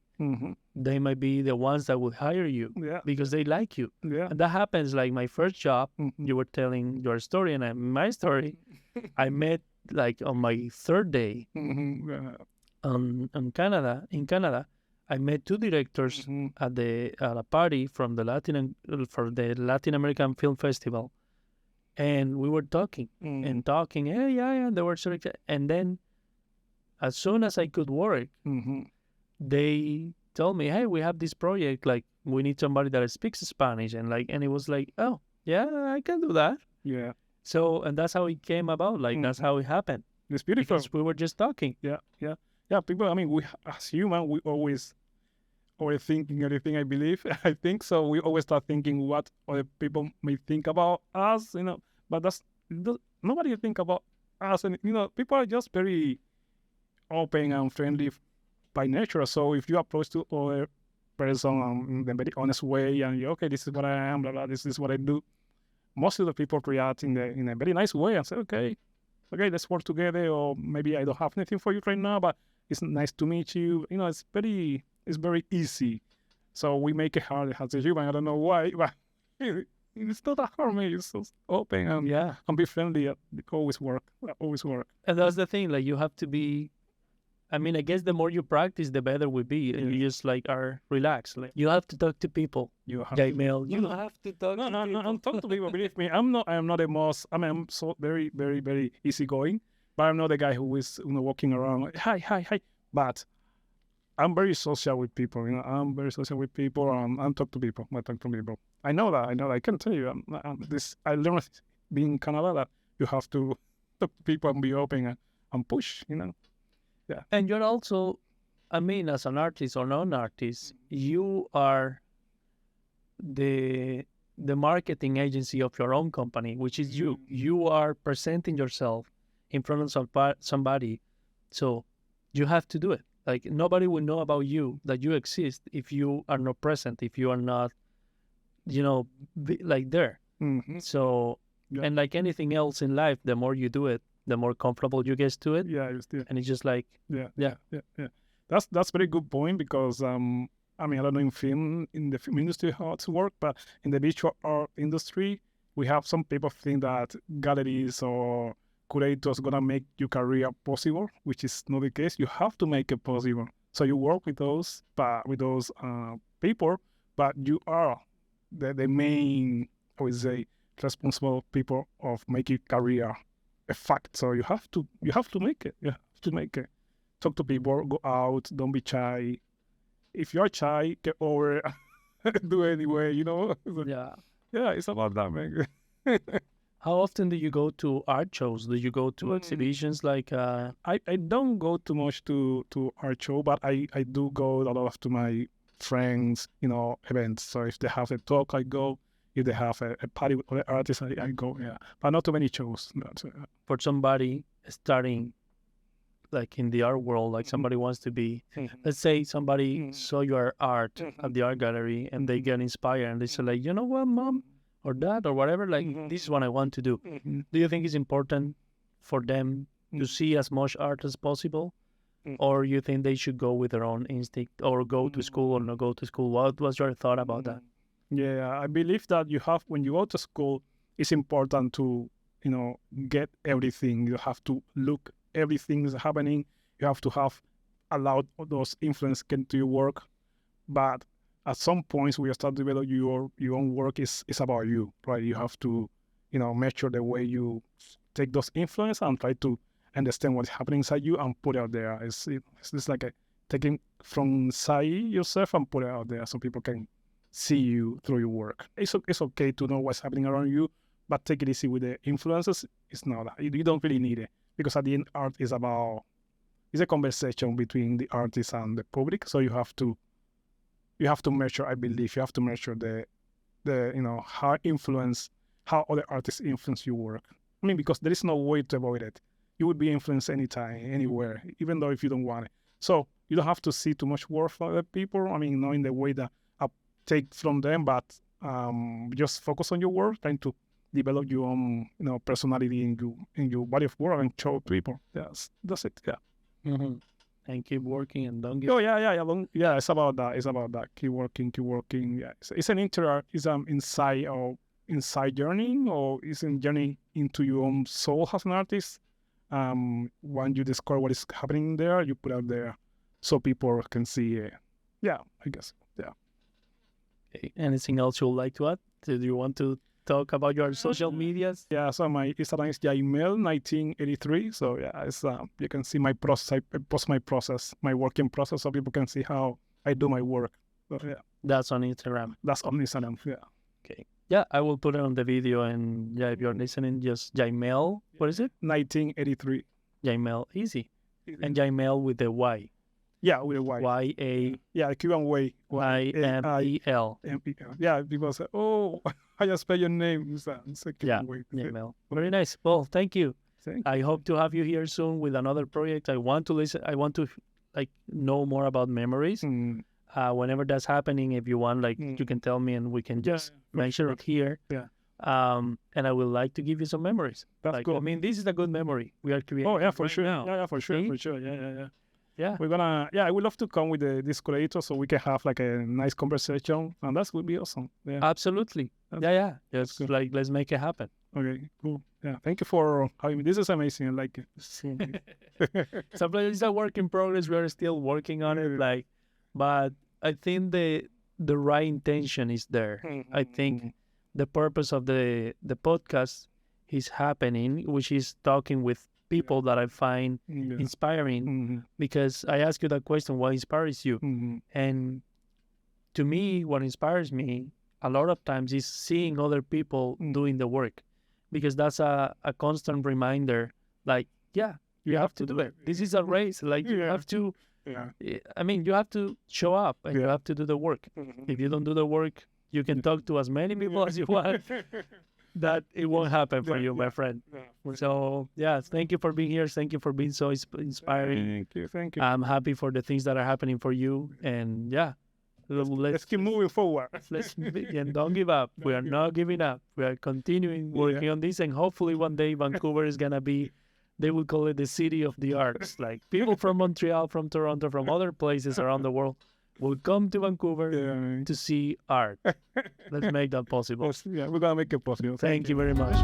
they might be the ones that will hire you because they like you. And that happens. Like my first job, you were telling your story, and my story, I met like on my third day in Canada, I met two directors at a party from the Latin American Film Festival, and we were talking and talking. They were so excited. And then, as soon as I could work, they told me, "Hey, we have this project. Like, we need somebody that speaks Spanish." And it was like, "Oh, yeah, I can do that." So, and that's how it came about. Like, that's how it happened. It's beautiful. Because we were just talking. People, I mean, we as humans, we always thinking everything, I believe. I think so. We always start thinking what other people may think about us, but nobody think about us. And, people are just very open and friendly by nature. So if you approach to other person in a very honest way, and okay, this is what I am, blah, blah, this is what I do, most of the people react in a very nice way and say, okay, let's work together, or maybe I don't have anything for you right now, but it's nice to meet you. It's very easy. So we make it hard as a human. I don't know why, but it's not that hard. It's so open and be friendly. It always work. And that's the thing. Like, you have to be. I mean, I guess the more you practice, the better we be. And you just are relaxed. Like, you have to talk to people. Yaimel, you have to talk to people. No, talk to people. Believe me, I'm not the most. I'm so very, very, very easygoing. But I'm not the guy who is walking around like, hi. But I'm very social with people. I'm very social with people. I talk to people. I know that. I can tell you. I learned being in Canada that you have to talk to people and be open and push. And you're also, I mean, as an artist or non-artist, you are the marketing agency of your own company, which is you. You are presenting yourself in front of somebody. So you have to do it. Like, nobody will know about you, that you exist, if you are not present, if you are not, there. So Yeah. And like anything else in life, the more you do it, the more comfortable you get to it. Yeah, yeah. And it's just like, Yeah. Yeah. That's very good point because I mean, I don't know in the film industry how it's work, but in the visual art industry, we have some people think that galleries or curators gonna make your career possible, which is not the case. You have to make it possible. So you work with those people, but you are the main, I would say, responsible people of making career a fact. So you have to make it. You have to make it. Talk to people, go out, don't be shy. If you're shy, get over it. Do it anyway, you know? yeah. Yeah, it's about that, man. How often do you go to art shows? Do you go to exhibitions like I don't go too much to art show, but I do go a lot to my friends, you know, events. So if they have a talk, I go. If they have a party with other artists, I go, yeah. But not too many shows. for somebody starting like in the art world, like somebody wants to be, let's say somebody saw your art at the art gallery and they get inspired and they say like, you know what, mom or dad or whatever, like this is what I want to do. Do you think it's important for them to see as much art as possible? Or you think they should go with their own instinct or go to school or not go to school? What was your thought about that? Yeah, I believe that when you go to school, it's important to, you know, get everything. You have to look everything is happening. You have to have allowed those influence get to your work. But at some points where you start developing your own work is about you, right? You have to, you know, measure the way you take those influence and try to understand what's happening inside you and put it out there. It's like taking from inside yourself and put it out there so people can see you through your work. It's okay to know what's happening around you, but take it easy with the influences. It's not that. You don't really need it because at the end, art is it's a conversation between the artist and the public. So you have to measure, I believe, you have to measure the you know, how other artists influence your work. I mean, because there is no way to avoid it. You would be influenced anytime, anywhere, even though if you don't want it. So you don't have to see too much work from other people. I mean, not in the way that I take from them, but just focus on your work, trying to develop your own, you know, personality in your body of work and show people. Yes, that's it. Yeah. Mm-hmm. And keep working and don't give. Oh yeah. It's about that. Keep working. Yeah. It's an inside journey, or it's a journey into your own soul as an artist. When you discover what is happening there, you put out there so people can see it. Yeah, I guess. Yeah. Okay. Anything else you would like to add? Do you want to talk about your social medias? Yeah, so my Instagram is Yaimel 1983. So yeah, it's you can see my process. I post my working process, so people can see how I do my work. So, yeah. That's on Instagram. That's on Instagram. Yeah. Okay. Yeah, I will put it on the video, and yeah, if you're listening, just Yaimel. What is it? 1983. Yaimel, easy. And Yaimel with the Y. Yeah, with a Y. Y-A. Yeah, the Cuban way. Y-M-E-L. M-E-L. Yeah, people say, oh, I just spell your name. It's a Cuban way. Yaimel. Very nice. Well, thank you. Thank I hope to have you here soon with another project. I want to listen. I want to like know more about memories. Whenever that's happening, if you want, like you can tell me and we can just mention it here. Yeah. And I would like to give you some memories. That's like, cool. I mean, this is a good memory we are creating. Oh yeah, for right sure. now. Yeah, for sure, See? for sure. Yeah. Yeah. We're gonna. Yeah, I would love to come with this curator so we can have like a nice conversation, and that would be awesome. Yeah. Absolutely. Yeah. Just good. like let's make it happen. Okay. Cool. Yeah. Thank you for having me. This is amazing. I like it. Sometimes it's a work in progress. We are still working on it. Like, but I think the right intention is there. I think the purpose of the podcast is happening, which is talking with people that I find inspiring. Because I ask you that question, what inspires you? And to me, what inspires me a lot of times is seeing other people doing the work, because that's a constant reminder. Like, yeah, you have to do it. This is a race. Like you have to. I mean, you have to show up and you have to do the work. If you don't do the work, you can talk to as many people as you want. That it won't happen for you, my friend. So, yeah, thank you for being here. Thank you for being so inspiring. Thank you. I'm happy for the things that are happening for you. And yeah, Let's keep moving forward. And don't give up. We are not giving up. We are continuing working on this, and hopefully one day Vancouver is gonna be. They will call it the city of the arts. Like people from Montreal, from Toronto, from other places around the world will come to Vancouver to see art. Let's make that possible. Yeah, we're gonna make it possible. Thank you very much.